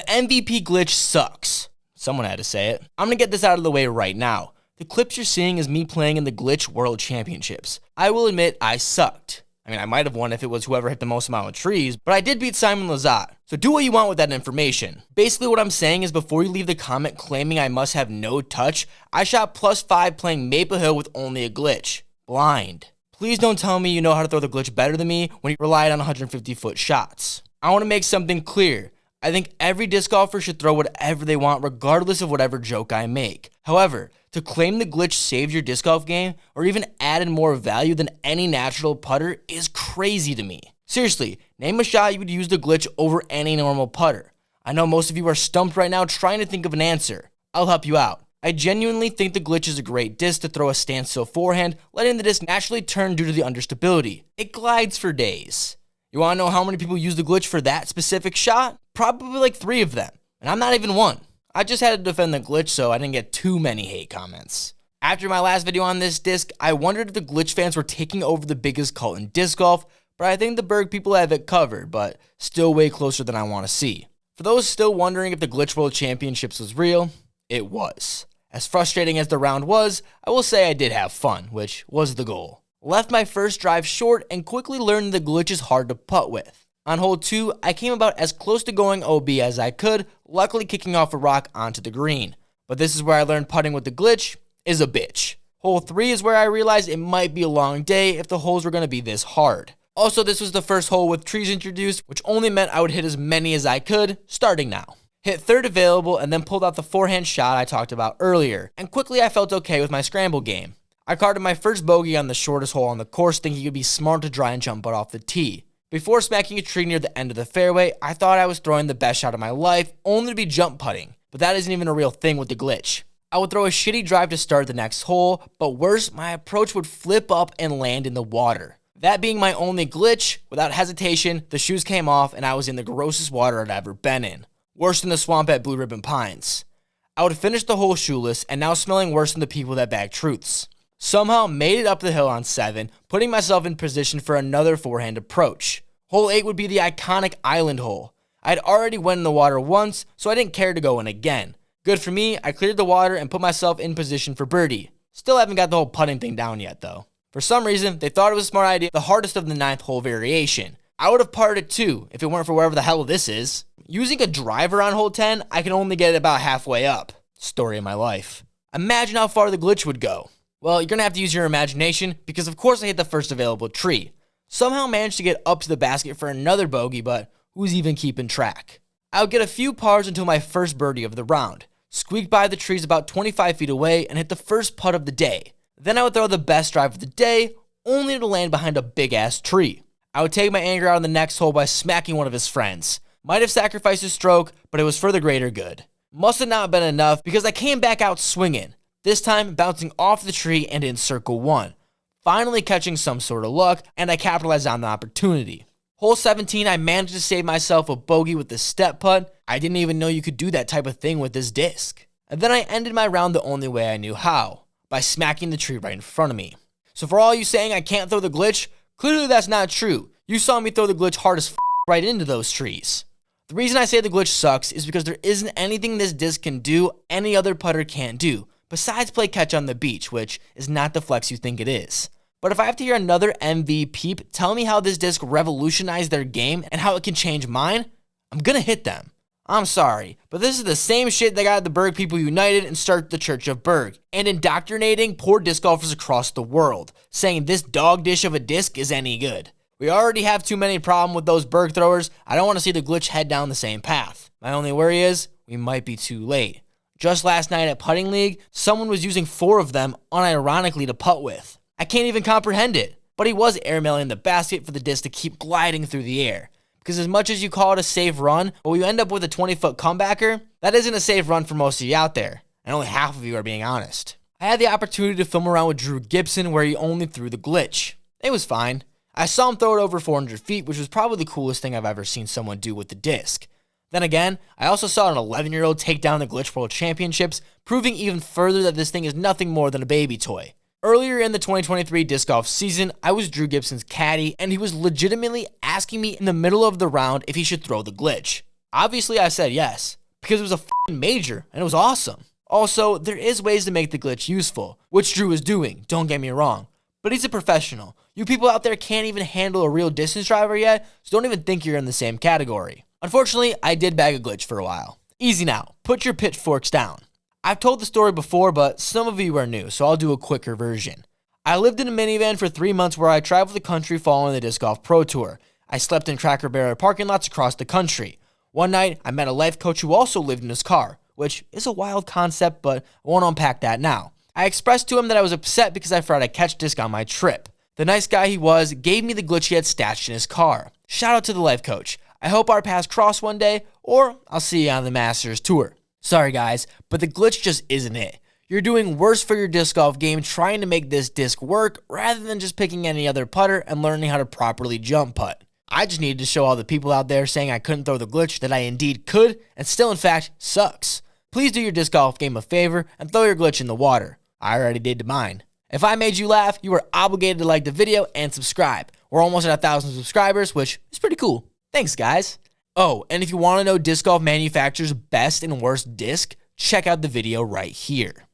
MVP glitch sucks. Someone had to say it. I'm gonna get this out of the way right now. The clips you're seeing is me playing in the Glitch World Championships. I will admit I sucked. I mean, I might have won if it was whoever hit the most amount of trees, but I did beat Simon Lizotte. So do what you want with that information. Basically what I'm saying is before you leave the comment claiming I must have no touch, I shot +5 playing Maple Hill with only a glitch. Blind. Please don't tell me you know how to throw the glitch better than me when you relied on 150-foot shots. I want to make something clear. I think every disc golfer should throw whatever they want regardless of whatever joke I make. However, to claim the glitch saved your disc golf game or even added more value than any natural putter is crazy to me. Seriously, name a shot you would use the glitch over any normal putter. I know most of you are stumped right now trying to think of an answer. I'll help you out. I genuinely think the glitch is a great disc to throw a standstill forehand, letting the disc naturally turn due to the understability. It glides for days. You want to know how many people use the glitch for that specific shot? Probably like 3 of them, and I'm not even one. I just had to defend the glitch so I didn't get too many hate comments. After my last video on this disc, I wondered if the glitch fans were taking over the biggest cult in disc golf, but I think the Berg people have it covered, but still way closer than I want to see. For those still wondering if the Glitch World Championships was real, it was. As frustrating as the round was, I will say I did have fun, which was the goal. Left my first drive short and quickly learned the glitch is hard to putt with. On hole 2, I came about as close to going OB as I could, luckily kicking off a rock onto the green. But this is where I learned putting with the glitch is a bitch. Hole 3 is where I realized it might be a long day if the holes were going to be this hard. Also, this was the first hole with trees introduced, which only meant I would hit as many as I could, starting now. Hit third available and then pulled out the forehand shot I talked about earlier, and quickly I felt okay with my scramble game. I carded my first bogey on the shortest hole on the course, thinking it would be smart to try and jump it off the tee. Before smacking a tree near the end of the fairway, I thought I was throwing the best shot of my life, only to be jump putting, but that isn't even a real thing with the glitch. I would throw a shitty drive to start the next hole, but worse, my approach would flip up and land in the water. That being my only glitch, without hesitation, the shoes came off and I was in the grossest water I'd ever been in. Worse than the swamp at Blue Ribbon Pines. I would finish the hole shoeless and now smelling worse than the people that bag truths. Somehow made it up the hill on 7, putting myself in position for another forehand approach. Hole 8 would be the iconic island hole. I had already went in the water once, so I didn't care to go in again. Good for me, I cleared the water and put myself in position for birdie. Still haven't got the whole putting thing down yet though. For some reason, they thought it was a smart idea, the hardest of the 9th hole variation. I would have putted it too, if it weren't for wherever the hell this is. Using a driver on hole 10, I can only get it about halfway up. Story of my life. Imagine how far the glitch would go. Well, you're gonna have to use your imagination, because of course I hit the first available tree. Somehow managed to get up to the basket for another bogey, but who's even keeping track? I would get a few pars until my first birdie of the round. Squeaked by the trees about 25 feet away and hit the first putt of the day. Then I would throw the best drive of the day, only to land behind a big-ass tree. I would take my anger out on the next hole by smacking one of his friends. Might have sacrificed a stroke, but it was for the greater good. Must have not been enough because I came back out swinging, this time bouncing off the tree and in circle 1. Finally catching some sort of luck, and I capitalized on the opportunity. Hole 17, I managed to save myself a bogey with the step putt. I didn't even know you could do that type of thing with this disc. And then I ended my round the only way I knew how, by smacking the tree right in front of me. So for all you saying I can't throw the glitch, clearly that's not true. You saw me throw the glitch hard as right into those trees. The reason I say the glitch sucks is because there isn't anything this disc can do any other putter can't do, besides play catch on the beach, which is not the flex you think it is. But if I have to hear another MVP tell me how this disc revolutionized their game and how it can change mine, I'm gonna hit them. I'm sorry, but this is the same shit that got the Berg people united and started the Church of Berg, and indoctrinating poor disc golfers across the world, saying this dog dish of a disc is any good. We already have too many problems with those Berg throwers. I don't want to see the glitch head down the same path. My only worry is, we might be too late. Just last night at Putting League, someone was using 4 of them unironically to putt with. I can't even comprehend it, but he was airmailing the basket for the disc to keep gliding through the air. Because as much as you call it a safe run, but when you end up with a 20-foot comebacker, that isn't a safe run for most of you out there, and only half of you are being honest. I had the opportunity to film around with Drew Gibson where he only threw the glitch. It was fine. I saw him throw it over 400 feet, which was probably the coolest thing I've ever seen someone do with the disc. Then again, I also saw an 11-year-old take down the Glitch World Championships, proving even further that this thing is nothing more than a baby toy. Earlier in the 2023 disc golf season, I was Drew Gibson's caddy, and he was legitimately asking me in the middle of the round if he should throw the glitch. Obviously, I said yes, because it was a f***ing major, and it was awesome. Also, there is ways to make the glitch useful, which Drew is doing, don't get me wrong. But he's a professional. You people out there can't even handle a real distance driver yet, so don't even think you're in the same category. Unfortunately, I did bag a glitch for a while. Easy now, put your pitchforks down. I've told the story before, but some of you are new, so I'll do a quicker version. I lived in a minivan for 3 months where I traveled the country following the Disc Golf Pro Tour. I slept in Cracker Barrel parking lots across the country. One night, I met a life coach who also lived in his car, which is a wild concept, but I won't unpack that now. I expressed to him that I was upset because I forgot to catch disc on my trip. The nice guy he was gave me the glitch he had stashed in his car. Shout out to the life coach. I hope our paths cross one day, or I'll see you on the Masters Tour. Sorry guys, but the glitch just isn't it. You're doing worse for your disc golf game trying to make this disc work rather than just picking any other putter and learning how to properly jump putt. I just needed to show all the people out there saying I couldn't throw the glitch that I indeed could and still in fact sucks. Please do your disc golf game a favor and throw your glitch in the water. I already did mine. If I made you laugh, you are obligated to like the video and subscribe. We're almost at 1,000 subscribers, which is pretty cool. Thanks guys. Oh, and if you want to know disc golf manufacturer's best and worst disc, check out the video right here.